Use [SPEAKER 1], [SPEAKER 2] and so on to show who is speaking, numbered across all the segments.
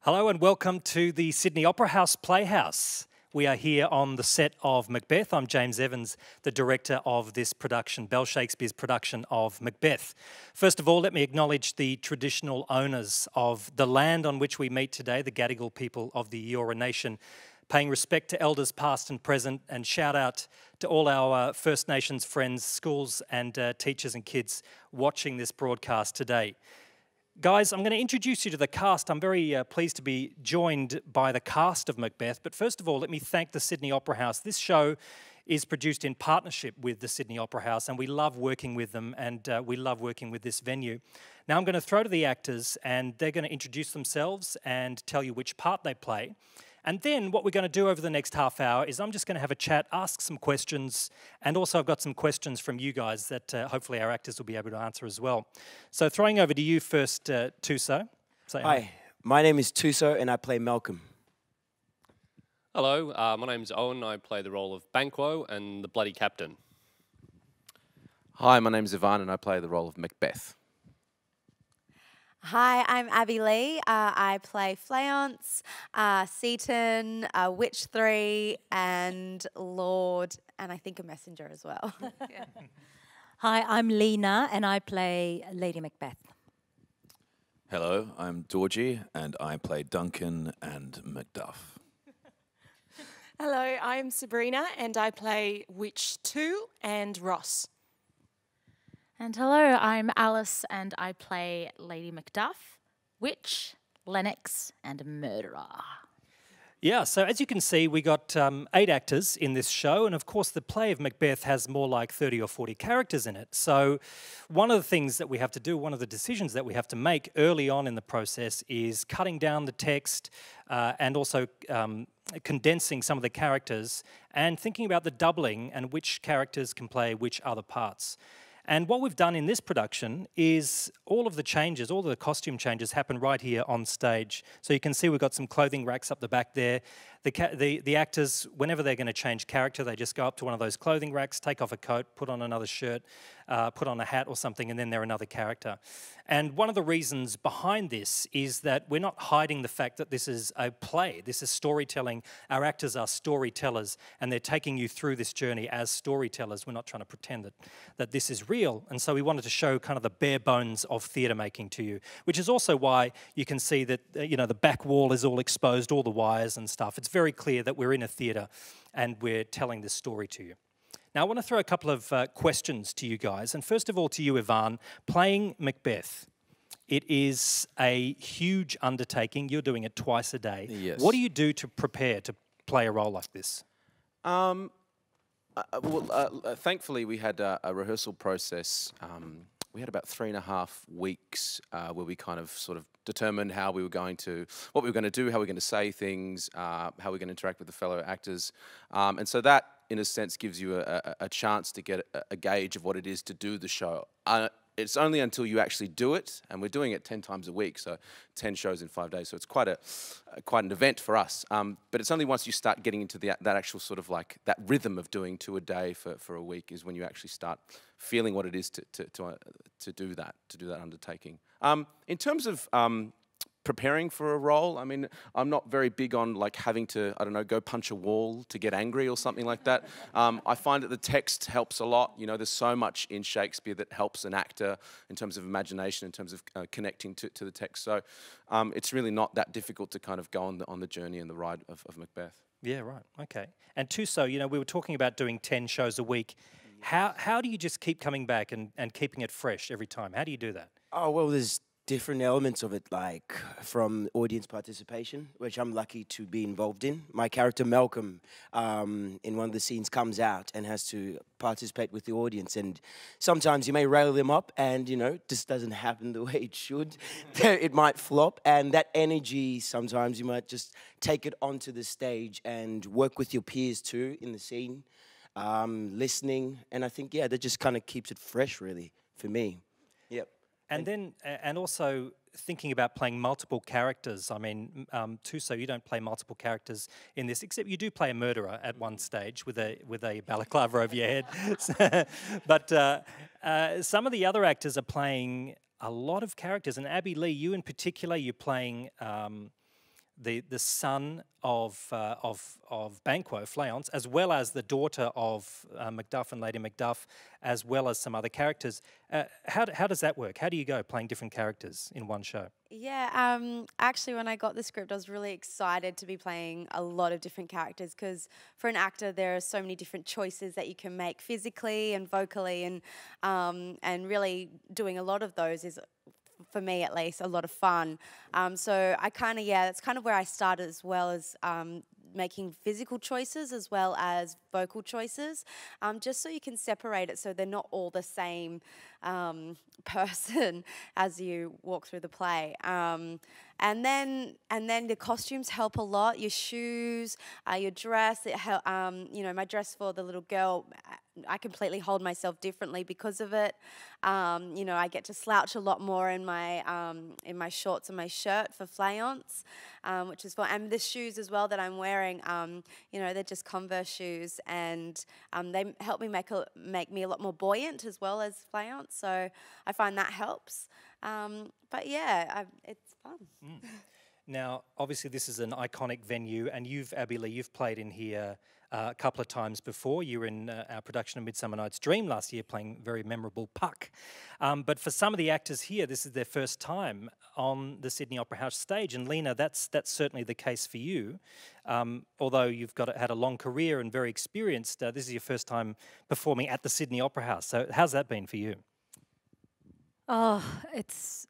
[SPEAKER 1] Hello and welcome to the Sydney Opera House Playhouse. We are here on the set of Macbeth. I'm James Evans, the director of this production, Bell Shakespeare's production of Macbeth. First of all, let me acknowledge the traditional owners of the land on which we meet today, the Gadigal people of the Eora Nation, paying respect to elders past and present, and shout out to all our First Nations friends, schools and teachers and kids watching this broadcast today. Guys, I'm going to introduce you to the cast. I'm very pleased to be joined by the cast of Macbeth. But first of all, let me thank the Sydney Opera House. This show is produced in partnership with the Sydney Opera House, and we love working with them, and we love working with this venue. Now I'm going to throw to the actors, and they're going to introduce themselves and tell you which part they play. And then what we're going to do over the next half hour is I'm just going to have a chat, ask some questions, and also I've got some questions from you guys that hopefully our actors will be able to answer as well. So throwing over to you first, Tuso.
[SPEAKER 2] Hi, my name is Tuso and I play Malcolm.
[SPEAKER 3] Hello, my name's Owen. I play the role of Banquo and the Bloody Captain.
[SPEAKER 4] Hi, my name's Ivan and I play the role of Macbeth.
[SPEAKER 5] Hi, I'm Abby Lee. I play Fleance, Seaton, Witch 3, and Lord, and I think a messenger as well.
[SPEAKER 6] Yeah. Hi, I'm Lena, and I play Lady Macbeth.
[SPEAKER 7] Hello, I'm Georgie, and I play Duncan and Macduff.
[SPEAKER 8] Hello, I'm Sabrina, and I play Witch 2 and Ross.
[SPEAKER 9] And hello, I'm Alice and I play Lady Macduff, Witch, Lennox and Murderer.
[SPEAKER 1] Yeah, so as you can see, we got 8 actors in this show, and of course the play of Macbeth has more like 30 or 40 characters in it. So one of the things that we have to do, one of the decisions that we have to make early on in the process is cutting down the text and also condensing some of the characters and thinking about the doubling and which characters can play which other parts. And what we've done in this production is all of the changes, all of the costume changes happen right here on stage. So you can see we've got some clothing racks up the back there. The actors, whenever they're going to change character, they just go up to one of those clothing racks, take off a coat, put on another shirt, put on a hat or something, and then they're another character. And one of the reasons behind this is that we're not hiding the fact that this is a play. This is storytelling. Our actors are storytellers, and they're taking you through this journey as storytellers. We're not trying to pretend that this is real. And so we wanted to show kind of the bare bones of theatre making to you, which is also why you can see that the back wall is all exposed, all the wires and stuff. It's very clear that we're in a theatre and we're telling this story to you. Now, I want to throw a couple of questions to you guys. And first of all, to you, Ivan, playing Macbeth. It is a huge undertaking. You're doing it twice a day.
[SPEAKER 7] Yes.
[SPEAKER 1] What do you do to prepare to play a role like this?
[SPEAKER 4] Thankfully, we had a rehearsal process. We had about 3.5 weeks where we kind of sort of determined what we were going to do, how we were going to say things, how we were going to interact with the fellow actors. And so that, in a sense, gives you a chance to get a gauge of what it is to do the show. It's only until you actually do it, and we're doing it 10 times a week, so 10 shows in 5 days, so it's quite an event for us. But it's only once you start getting into that actual sort of like that rhythm of doing 2 a day for a week is when you actually start feeling what it is to do that undertaking. In terms of preparing for a role, I mean, I'm not very big on like having to, I don't know, go punch a wall to get angry or something like that. I find that the text helps a lot. You know, there's so much in Shakespeare that helps an actor in terms of imagination, in terms of connecting to the text. So it's really not that difficult to kind of go on the journey and the ride of Macbeth.
[SPEAKER 1] Yeah, right. Okay. And Tuso, we were talking about doing 10 shows a week. How do you just keep coming back and keeping it fresh every time? How do you do that?
[SPEAKER 2] Oh, well, there's different elements of it, like from audience participation, which I'm lucky to be involved in. My character Malcolm, in one of the scenes, comes out and has to participate with the audience, and sometimes you may rail them up and, this doesn't happen the way it should. It might flop, and that energy, sometimes you might just take it onto the stage and work with your peers too in the scene, listening, and I think, that just kind of keeps it fresh, really, for me. Yep.
[SPEAKER 1] And then, and also thinking about playing multiple characters. I mean, Tuso, you don't play multiple characters in this, except you do play a murderer at one stage with a balaclava over your head. But some of the other actors are playing a lot of characters, and Abby Lee, you in particular, you're playing the son of Banquo, Fleance, as well as the daughter of Macduff and Lady Macduff, as well as some other characters. How does that work? How do you go playing different characters in one show?
[SPEAKER 5] Yeah, actually, when I got the script, I was really excited to be playing a lot of different characters because for an actor, there are so many different choices that you can make physically and vocally, and really doing a lot of those is, for me at least, a lot of fun. So I kind of, that's kind of where I started, as well as making physical choices as well as vocal choices, just so you can separate it so they're not all the same person as you walk through the play. And then the costumes help a lot. Your shoes, your dress. You know, my dress for the little girl, I completely hold myself differently because of it. You know, I get to slouch a lot more in my shorts and my shirt for Fleance, which is fun. And the shoes as well that I'm wearing, you know, they're just Converse shoes, and they help me make me a lot more buoyant as well as Fleance. So I find that helps. But yeah, it's fun.
[SPEAKER 1] Now, obviously, this is an iconic venue, and Abby Lee, you've played in here a couple of times before. You were in our production of Midsummer Night's Dream last year, playing very memorable Puck. But for some of the actors here, this is their first time on the Sydney Opera House stage. And Lena, that's certainly the case for you. Although you've had a long career and very experienced, this is your first time performing at the Sydney Opera House. So how's that been for you?
[SPEAKER 6] Oh, it's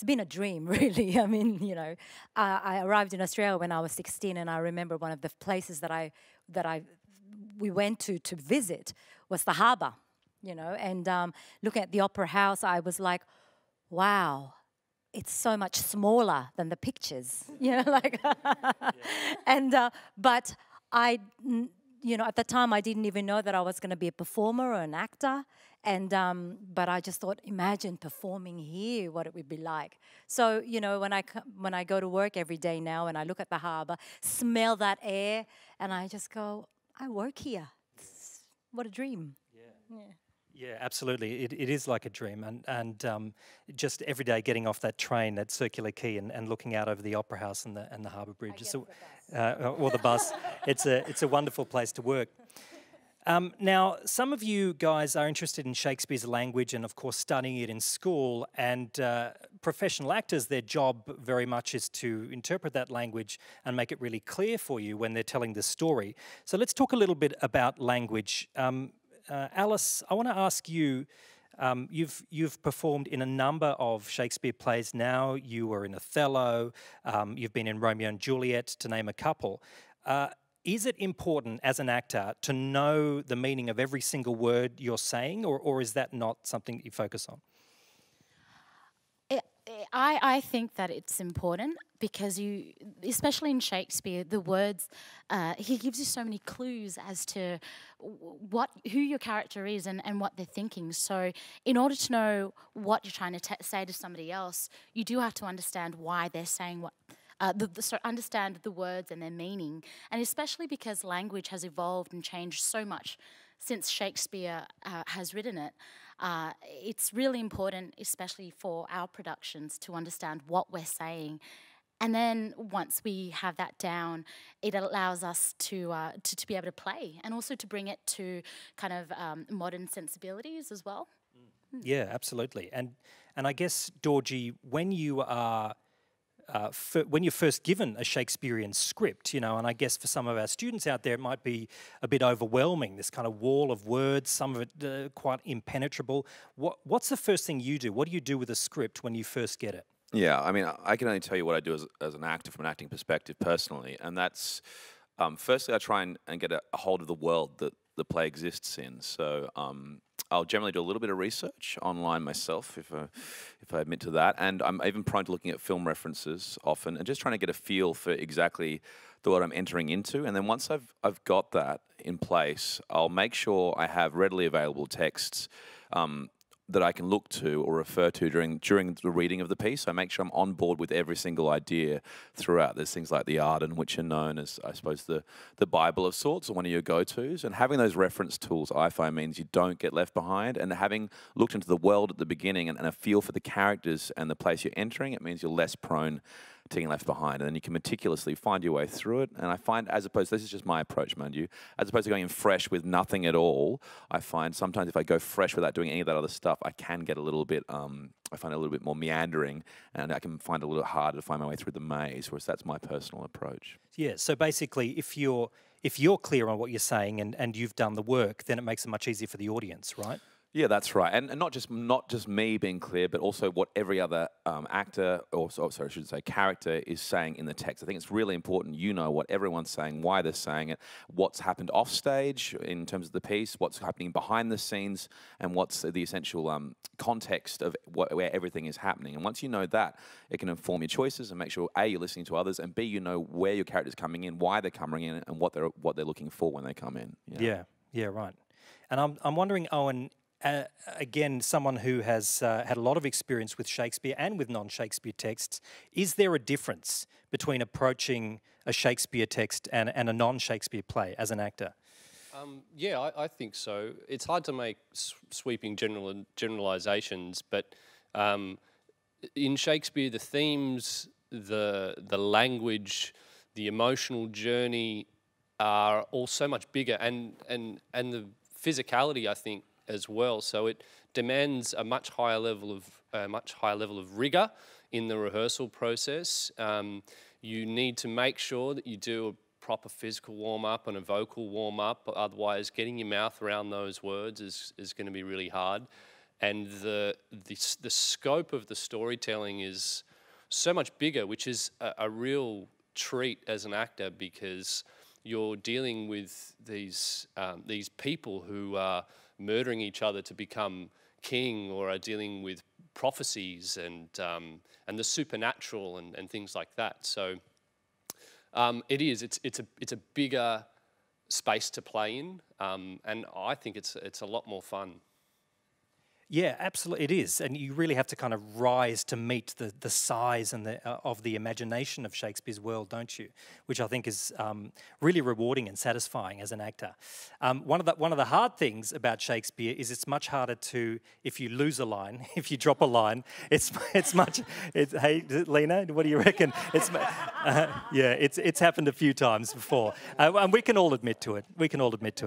[SPEAKER 6] been a dream, really. I mean, you know, I arrived in Australia when I was 16, and I remember one of the places that we went to visit was the harbour, you know, and looking at the Opera House, I was like, wow, it's so much smaller than the pictures, you know, like, and but you know, at the time I didn't even know that I was going to be a performer or an actor, and but I just thought, imagine performing here, what it would be like. So, you know, when I go to work every day now and I look at the harbour, smell that air, and I just go, I work here. What a dream. Yeah.
[SPEAKER 1] Yeah, absolutely. It is like a dream, and just every day getting off that train at Circular Quay and looking out over the Opera House and the Harbour Bridge, or the bus. It's a wonderful place to work. Now, some of you guys are interested in Shakespeare's language and, of course, studying it in school. And professional actors, their job very much is to interpret that language and make it really clear for you when they're telling the story. So let's talk a little bit about language. Alice, I want to ask you, you've performed in a number of Shakespeare plays now. You were in Othello, you've been in Romeo and Juliet, to name a couple. Is it important as an actor to know the meaning of every single word you're saying, or is that not something that you focus on?
[SPEAKER 9] I think that it's important because especially in Shakespeare, the words, he gives you so many clues as to who your character is and what they're thinking. So in order to know what you're trying to say to somebody else, you do have to understand why they're saying what. So understand the words and their meaning, and especially because language has evolved and changed so much since Shakespeare has written it. It's really important, especially for our productions, to understand what we're saying. And then once we have that down, it allows us to be able to play, and also to bring it to kind of modern sensibilities as well.
[SPEAKER 1] Yeah, absolutely. And I guess, Dorji, when you are when you're first given a Shakespearean script, you know, and I guess for some of our students out there, it might be a bit overwhelming, this kind of wall of words, some of it quite impenetrable. What's the first thing you do? What do you do with a script when you first get it?
[SPEAKER 7] Yeah, I mean, I can only tell you what I do as an actor from an acting perspective personally, and that's, firstly, I try and get a hold of the world that the play exists in. So I'll generally do a little bit of research online myself, if I admit to that, and I'm even prone to looking at film references often, and just trying to get a feel for exactly what I'm entering into. And then once I've got that in place, I'll make sure I have readily available texts that I can look to or refer to during the reading of the piece. I make sure I'm on board with every single idea throughout. There's things like the Arden, which are known as, I suppose, the Bible of sorts, or one of your go-tos. And having those reference tools, I find, means you don't get left behind. And having looked into the world at the beginning and a feel for the characters and the place you're entering, it means you're less prone getting left behind, and then you can meticulously find your way through it. And I find, as opposed, this is just my approach, mind you, as opposed to going in fresh with nothing at all, I find sometimes if I go fresh without doing any of that other stuff, I can get a little bit, I find it a little bit more meandering, and I can find it a little harder to find my way through the maze, whereas that's my personal approach.
[SPEAKER 1] Yeah, so basically if you're clear on what you're saying and you've done the work, then it makes it much easier for the audience, right?
[SPEAKER 7] Yeah, that's right, and not just me being clear, but also what every other actor, or sorry, I should say character, is saying in the text. I think it's really important you know what everyone's saying, why they're saying it, what's happened off stage in terms of the piece, what's happening behind the scenes, and what's the essential context of where everything is happening. And once you know that, it can inform your choices and make sure A, you're listening to others, and B, you know where your character's coming in, why they're coming in, and what they're looking for when they come in.
[SPEAKER 1] Yeah, right. And I'm wondering, Owen. Again, someone who has had a lot of experience with Shakespeare and with non-Shakespeare texts, is there a difference between approaching a Shakespeare text and a non-Shakespeare play as an actor?
[SPEAKER 3] Yeah, I think so. It's hard to make sweeping generalizations, but in Shakespeare, the themes, the language, the emotional journey are all so much bigger, and the physicality, I think, as well. So it demands a much higher level of rigor in the rehearsal process. You need to make sure that you do a proper physical warm-up and a vocal warm-up, otherwise getting your mouth around those words is going to be really hard. And the scope of the storytelling is so much bigger, which is a real treat as an actor, because you're dealing with these people who are murdering each other to become king, or are dealing with prophecies and the supernatural and things like that. So it's a bigger space to play in, and I think it's a lot more fun.
[SPEAKER 1] Yeah, absolutely, it is, and you really have to kind of rise to meet the size and of the imagination of Shakespeare's world, don't you? Which I think is really rewarding and satisfying as an actor. One of the hard things about Shakespeare is it's much harder to, if you lose a line, if you drop a line, hey, Lena, what do you reckon? It's happened a few times before, and we can all admit to it.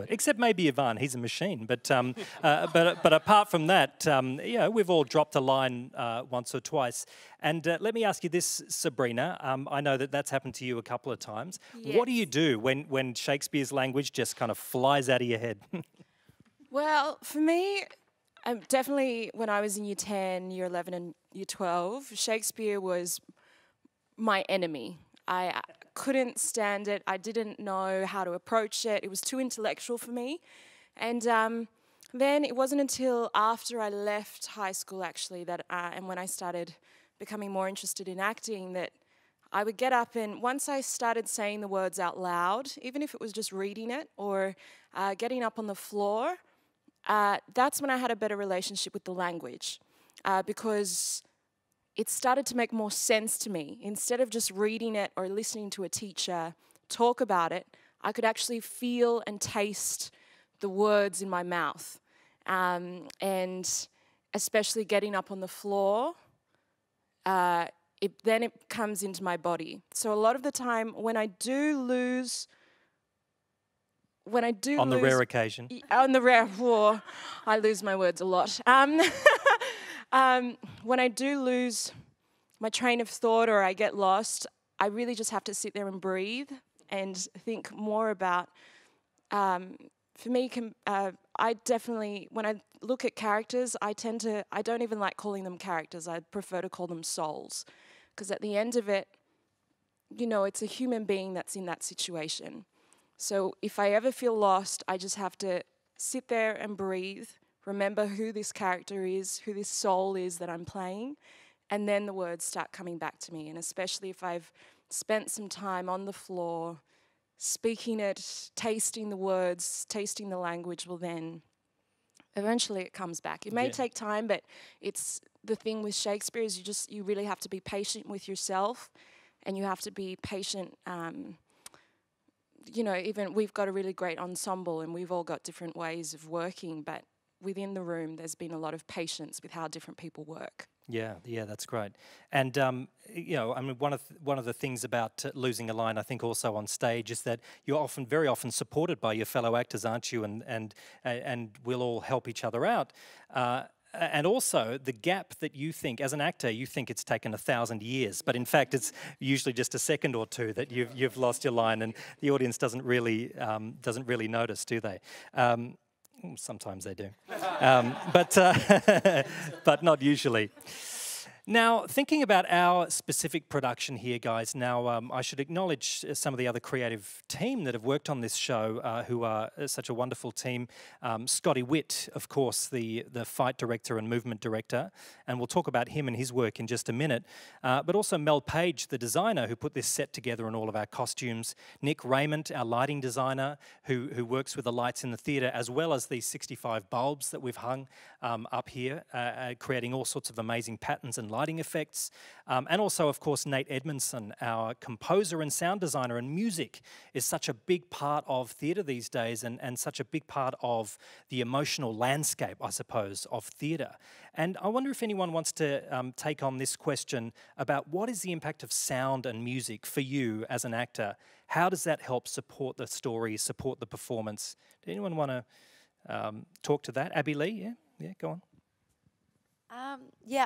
[SPEAKER 1] Except maybe Ivan, he's a machine. But apart from that. We've all dropped a line once or twice. And let me ask you this, Sabrina. I know that's happened to you a couple of times. Yes. What do you do when Shakespeare's language just kind of flies out of your head?
[SPEAKER 8] Well, for me, definitely when I was in Year 10, Year 11 and Year 12, Shakespeare was my enemy. I couldn't stand it. I didn't know how to approach it. It was too intellectual for me. And then it wasn't until after I left high school, actually, that and when I started becoming more interested in acting, that I would get up, and once I started saying the words out loud, even if it was just reading it or getting up on the floor, that's when I had a better relationship with the language, because it started to make more sense to me. Instead of just reading it or listening to a teacher talk about it, I could actually feel and taste the words in my mouth, and especially getting up on the floor, then it comes into my body. So a lot of the time when I do lose,
[SPEAKER 1] on the rare occasion,
[SPEAKER 8] I lose my words a lot. When I do lose my train of thought or I get lost, I really just have to sit there and breathe and think more about. For me, I definitely, when I look at characters, I don't even like calling them characters. I prefer to call them souls. Because at the end of it, it's a human being that's in that situation. So if I ever feel lost, I just have to sit there and breathe, remember who this character is, who this soul is that I'm playing, and then the words start coming back to me. And especially if I've spent some time on the floor, speaking it, tasting the words, tasting the language, well then, eventually it comes back. It may take time, but it's the thing with Shakespeare is you really have to be patient with yourself, and you have to be patient. Even we've got a really great ensemble, and we've all got different ways of working, but within the room, there's been a lot of patience with how different people work.
[SPEAKER 1] Yeah, yeah, that's great. And you know, I mean, one of the things about losing a line, I think, also on stage, is that you're very often supported by your fellow actors, aren't you? And we'll all help each other out. And also the gap that you think, as an actor, you think it's taken 1,000 years, but in fact it's usually just a second or two that you've lost your line, and the audience doesn't really notice, do they? Sometimes they do, but not usually. Now, thinking about our specific production here, guys, now I should acknowledge some of the other creative team that have worked on this show, who are such a wonderful team. Scotty Witt, of course, the fight director and movement director, and we'll talk about him and his work in just a minute. But also Mel Page, the designer who put this set together and all of our costumes. Nick Raymond, our lighting designer, who works with the lights in the theatre, as well as these 65 bulbs that we've hung up here, creating all sorts of amazing patterns and lighting effects. And also, of course, Nate Edmondson, our composer and sound designer. And music is such a big part of theatre these days, and such a big part of the emotional landscape, I suppose, of theatre. And I wonder if anyone wants to take on this question about what is the impact of sound and music for you as an actor? How does that help support the story, support the performance? Does anyone want to talk to that? Abby Lee, yeah, go on.
[SPEAKER 5] Yeah,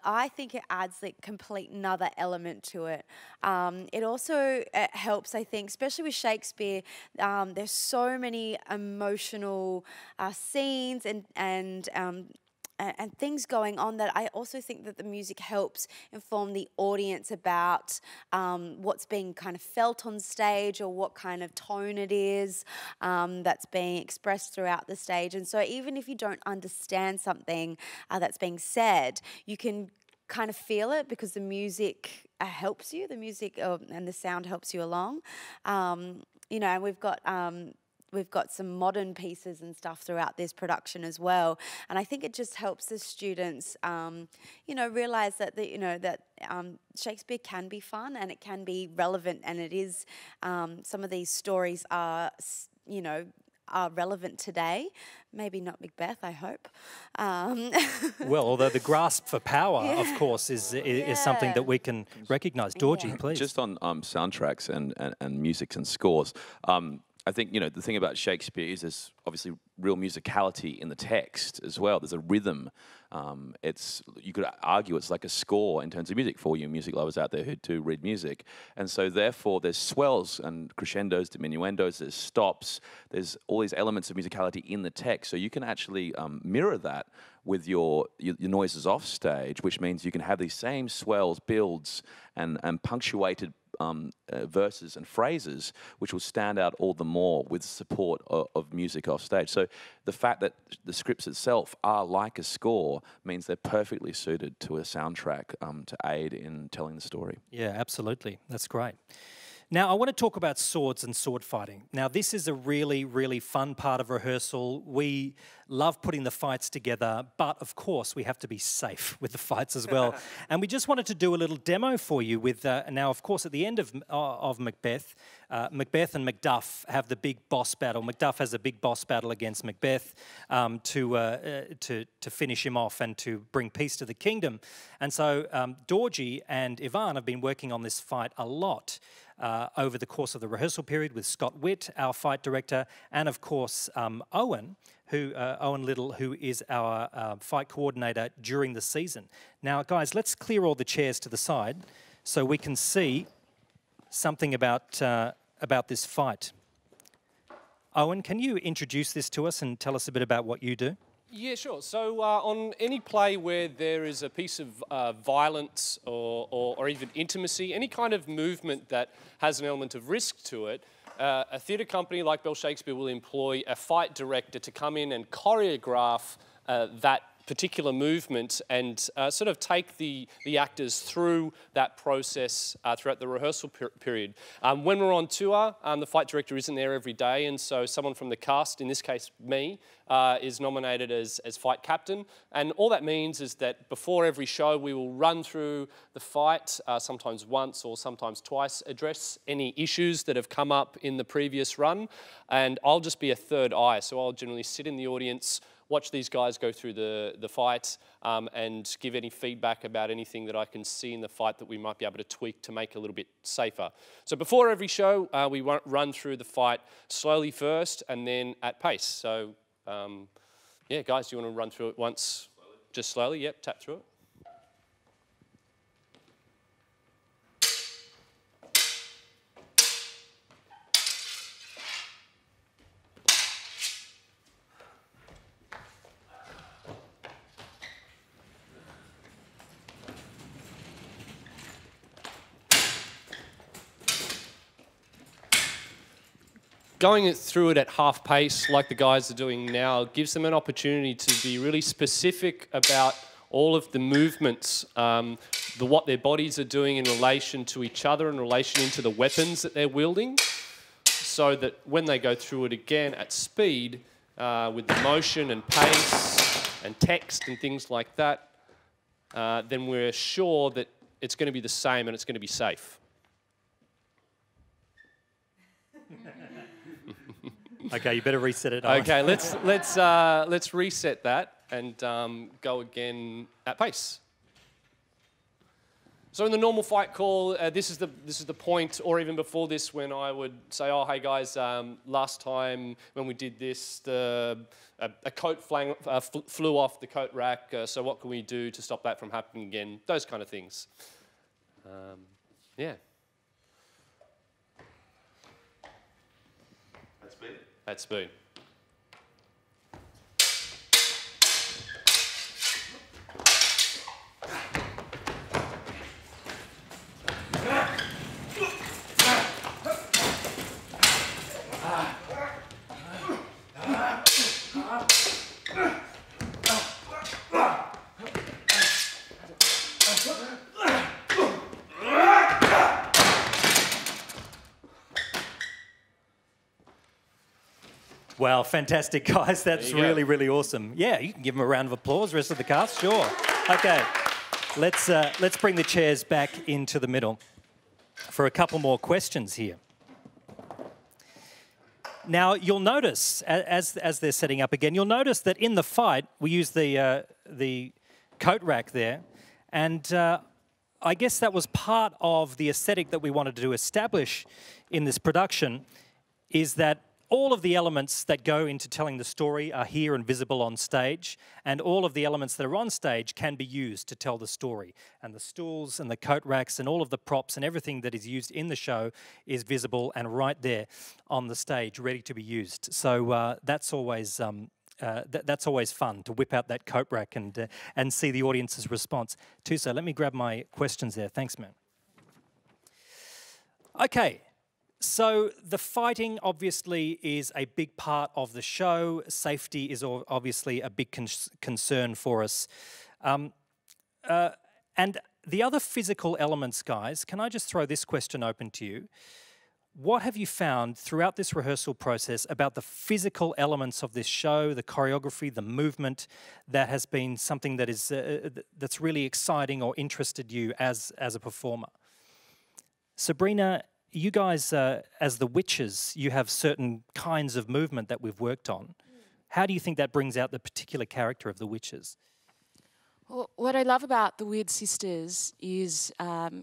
[SPEAKER 5] I think it adds like complete another element to it. It also helps, I think, especially with Shakespeare. There's so many emotional scenes and things going on that I also think that the music helps inform the audience about what's being kind of felt on stage, or what kind of tone it is that's being expressed throughout the stage. And so even if you don't understand something that's being said, you can kind of feel it because the music helps you. The music and the sound helps you along. You know, and we've got some modern pieces and stuff throughout this production as well, and I think it just helps the students, you know, realise that Shakespeare can be fun and it can be relevant, and it is. Some of these stories are, you know, are relevant today. Maybe not Macbeth, I hope.
[SPEAKER 1] Well, although the grasp for power, of course, is something that we can recognise. Georgie, please.
[SPEAKER 7] Just on soundtracks and musics and scores. I think, you know, the thing about Shakespeare is there's obviously real musicality in the text as well. There's a rhythm. You could argue it's like a score in terms of music for you music lovers out there who do read music. And so therefore there's swells and crescendos, diminuendos, there's stops, there's all these elements of musicality in the text. So you can actually mirror that with your noises off stage, which means you can have these same swells, builds, and punctuated verses and phrases, which will stand out all the more with support of music off stage. So the fact that the scripts itself are like a score means they're perfectly suited to a soundtrack to aid in telling the story.
[SPEAKER 1] Yeah, absolutely. That's great. Now, I want to talk about swords and sword fighting. Now, this is a really, really fun part of rehearsal. We love putting the fights together, but of course, we have to be safe with the fights as well. And we just wanted to do a little demo for you with, now, of course, at the end of Macbeth, Macbeth and Macduff have the big boss battle. Macduff has a big boss battle against Macbeth to finish him off and to bring peace to the kingdom. And so Dorji and Ivan have been working on this fight a lot over the course of the rehearsal period with Scott Witt, our fight director, and of course Owen Little, who is our fight coordinator during the season. Now, guys, let's clear all the chairs to the side so we can see something about this fight. Owen, can you introduce this to us and tell us a bit about what you do?
[SPEAKER 3] Yeah, sure. So on any play where there is a piece of violence or even intimacy, any kind of movement that has an element of risk to it, a theatre company like Bell Shakespeare will employ a fight director to come in and choreograph that particular movement and sort of take the actors through that process throughout the rehearsal period. When we're on tour, the fight director isn't there every day, and so someone from the cast, in this case me, is nominated as fight captain. And all that means is that before every show we will run through the fight, sometimes once or sometimes twice, address any issues that have come up in the previous run, and I'll just be a third eye, so I'll generally sit in the audience watch these guys go through the fight and give any feedback about anything that I can see in the fight that we might be able to tweak to make it a little bit safer. So before every show, we run through the fight slowly first and then at pace. So yeah, guys, do you want to run through it once? Slowly. Just slowly, yep, tap through it. Going through it at half pace, like the guys are doing now, gives them an opportunity to be really specific about all of the movements, what their bodies are doing in relation to each other, in relation into the weapons that they're wielding, so that when they go through it again at speed, with the motion and pace and text and things like that, then we're sure that it's going to be the same and it's going to be safe.
[SPEAKER 1] Okay, you better reset it.
[SPEAKER 3] Okay, let's reset that and go again at pace. So in the normal fight call, this is the point, or even before this, when I would say, "Oh, hey guys, last time when we did this, a coat flew off the coat rack. So what can we do to stop that from happening again?" Those kind of things. Yeah. At speed.
[SPEAKER 1] Wow, fantastic, guys. That's really, really awesome. Yeah, you can give them a round of applause, rest of the cast, sure. Okay, let's bring the chairs back into the middle for a couple more questions here. Now, you'll notice, as they're setting up again, you'll notice that in the fight, we use the coat rack there, and I guess that was part of the aesthetic that we wanted to establish in this production, is that all of the elements that go into telling the story are here and visible on stage, and all of the elements that are on stage can be used to tell the story. And the stools and the coat racks and all of the props and everything that is used in the show is visible and right there on the stage, ready to be used. So that's always fun, to whip out that coat rack and see the audience's response. Tuso, let me grab my questions there. Thanks, man. Okay. So the fighting obviously is a big part of the show. Safety is obviously a big concern for us. And the other physical elements, guys, can I just throw this question open to you? What have you found throughout this rehearsal process about the physical elements of this show, the choreography, the movement, that has been something that is that's really exciting or interested you as a performer? Sabrina, you guys, as the witches, you have certain kinds of movement that we've worked on. How do you think that brings out the particular character of the witches?
[SPEAKER 8] Well, what I love about the Weird Sisters is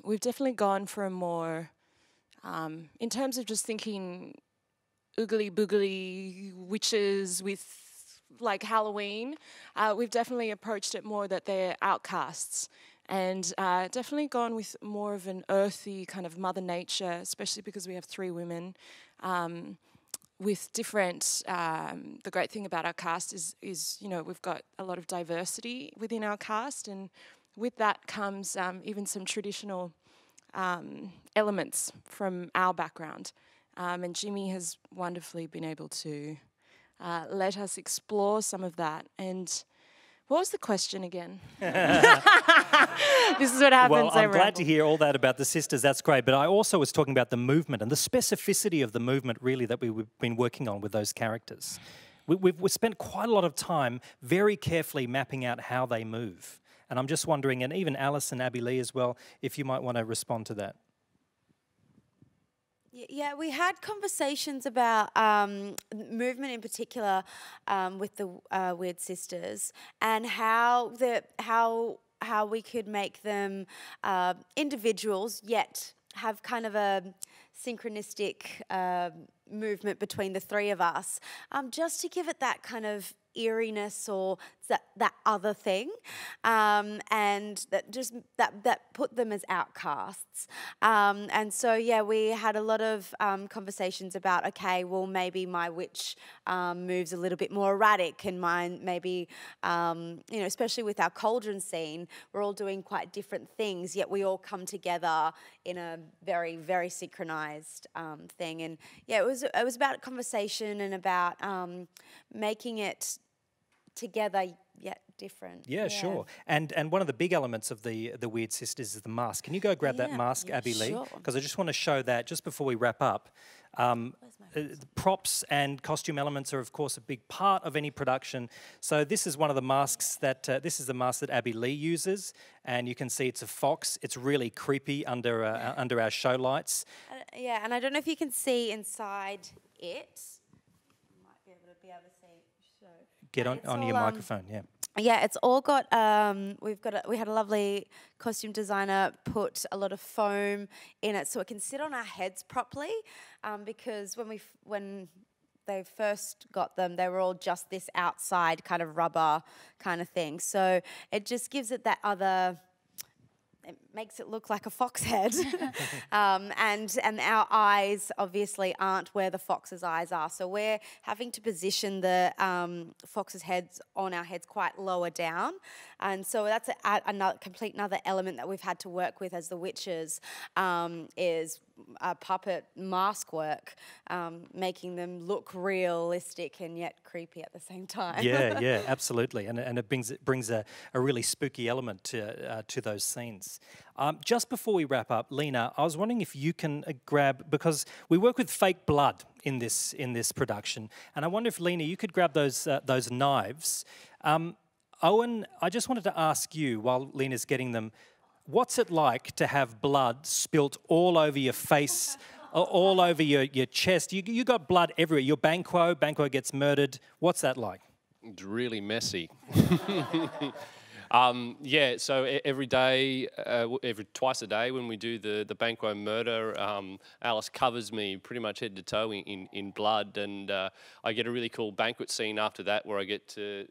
[SPEAKER 8] we've definitely gone for a more, in terms of just thinking oogly boogly witches with like Halloween, we've definitely approached it more that they're outcasts. And definitely gone with more of an earthy kind of Mother Nature, especially because we have 3 women with different. The great thing about our cast is you know, we've got a lot of diversity within our cast, and with that comes even some traditional elements from our background. And Jimmy has wonderfully been able to let us explore some of that. And what was the question again? This is what happens.
[SPEAKER 1] Well, I'm glad to hear all that about the sisters. That's great. But I also was talking about the movement and the specificity of the movement, really, that we've been working on with those characters. We've spent quite a lot of time very carefully mapping out how they move. And I'm just wondering, and even Alice and Abby Lee as well, if you might want to respond to that.
[SPEAKER 5] Yeah, we had conversations about movement in particular with the Weird Sisters, and how we could make them individuals yet have kind of a synchronistic movement between the three of us, just to give it that kind of eeriness or that other thing, and that put them as outcasts. And so yeah, we had a lot of conversations about, okay, well maybe my witch moves a little bit more erratic, and mine maybe, you know, especially with our cauldron scene, we're all doing quite different things, yet we all come together in a very, very synchronized thing. And yeah, it was about conversation and about making it together yet different.
[SPEAKER 1] Yeah, sure. And one of the big elements of the Weird Sisters is the mask. Can you go grab that mask, Abby Lee? Because I just want to show that just before we wrap up. Props and costume elements are, of course, a big part of any production. So this is one of the masks that this is the mask that Abby Lee uses, and you can see it's a fox. It's really creepy under under our show lights.
[SPEAKER 5] Yeah, and I don't know if you can see inside it. You might be able to see.
[SPEAKER 1] Get on your microphone, yeah.
[SPEAKER 5] Yeah, it's all got. We had a lovely costume designer put a lot of foam in it so it can sit on our heads properly. Because when they first got them, they were all just this outside kind of rubber kind of thing. So it just gives it that other. It makes it look like a fox head. And our eyes obviously aren't where the fox's eyes are. So we're having to position the fox's heads on our heads quite lower down. And so that's another element that we've had to work with as the witches, is puppet mask work, making them look realistic and yet creepy at the same time.
[SPEAKER 1] Yeah, absolutely. And it brings a really spooky element to those scenes. Just before we wrap up, Lena, I was wondering if you can grab, because we work with fake blood in this production, and I wonder if, Lena, you could grab those knives. Owen, I just wanted to ask you, while Lena's getting them, what's it like to have blood spilt all over your face, all over your chest? You got blood everywhere. Your Banquo gets murdered. What's that like?
[SPEAKER 3] It's really messy. Yeah, so every day, twice a day when we do the Banquo murder, Alice covers me pretty much head to toe in blood, and I get a really cool banquet scene after that where I get to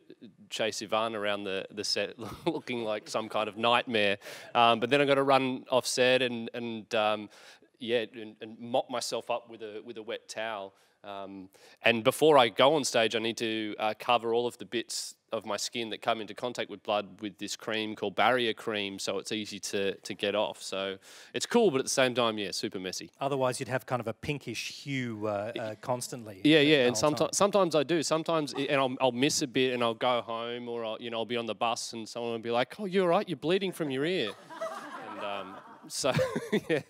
[SPEAKER 3] chase Yvonne around the set looking like some kind of nightmare. But then I've got to run off set and mop myself up with a wet towel. And before I go on stage, I need to cover all of the bits of my skin that come into contact with blood with this cream called barrier cream, so it's easy to get off. So it's cool, but at the same time, yeah, super messy.
[SPEAKER 1] Otherwise, you'd have kind of a pinkish hue constantly.
[SPEAKER 3] Yeah, and sometimes I do. Sometimes, and I'll miss a bit, and I'll go home, or I'll be on the bus, and someone will be like, "Oh, you're all right. You're bleeding from your ear." And so, yeah.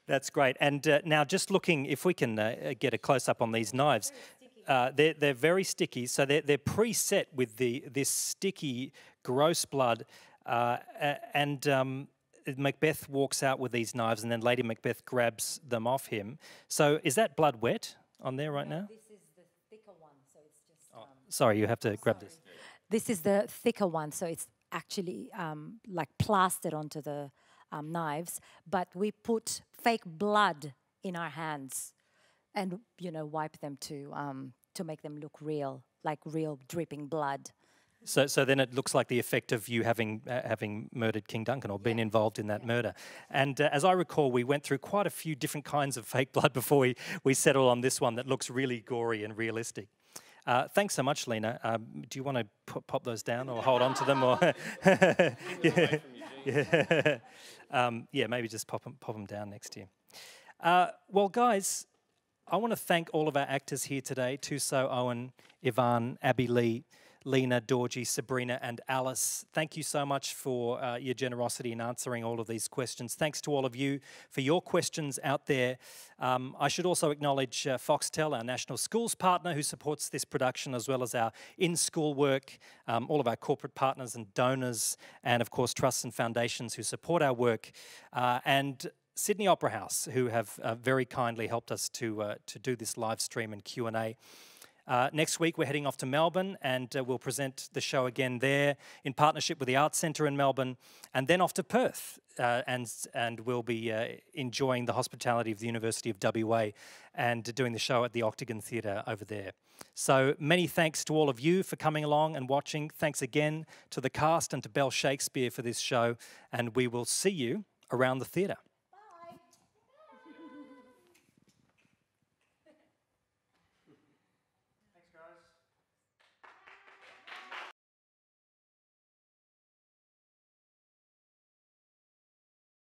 [SPEAKER 1] That's great. And now just looking, if we can get a close-up on these knives. They're very sticky, so they're preset with this sticky, gross blood. And Macbeth walks out with these knives, and then Lady Macbeth grabs them off him. So is that blood wet on there right now?
[SPEAKER 6] This is the thicker one, so it's just...
[SPEAKER 1] sorry, you have to grab this.
[SPEAKER 6] This is the thicker one, so it's actually like plastered onto the knives, but we put fake blood in our hands and, wipe them to make them look real, like real dripping blood.
[SPEAKER 1] So then it looks like the effect of you having murdered King Duncan or been involved in that murder. And as I recall, we went through quite a few different kinds of fake blood before we settled on this one that looks really gory and realistic. Thanks so much, Lena. Do you want to pop those down or hold on to them? Or yeah, maybe just pop them down next to you. Well, guys, I want to thank all of our actors here today, Tuso, Owen, Yvonne, Abby Lee, Lena, Dorji, Sabrina and Alice. Thank you so much for your generosity in answering all of these questions. Thanks to all of you for your questions out there. I should also acknowledge Foxtel, our national schools partner who supports this production, as well as our in-school work, all of our corporate partners and donors, and of course trusts and foundations who support our work. And Sydney Opera House, who have very kindly helped us to do this live stream and Q&A. Next week, we're heading off to Melbourne, and we'll present the show again there in partnership with the Arts Centre in Melbourne, and then off to Perth, and we'll be enjoying the hospitality of the University of WA and doing the show at the Octagon Theatre over there. So many thanks to all of you for coming along and watching. Thanks again to the cast and to Bell Shakespeare for this show, and we will see you around the theatre.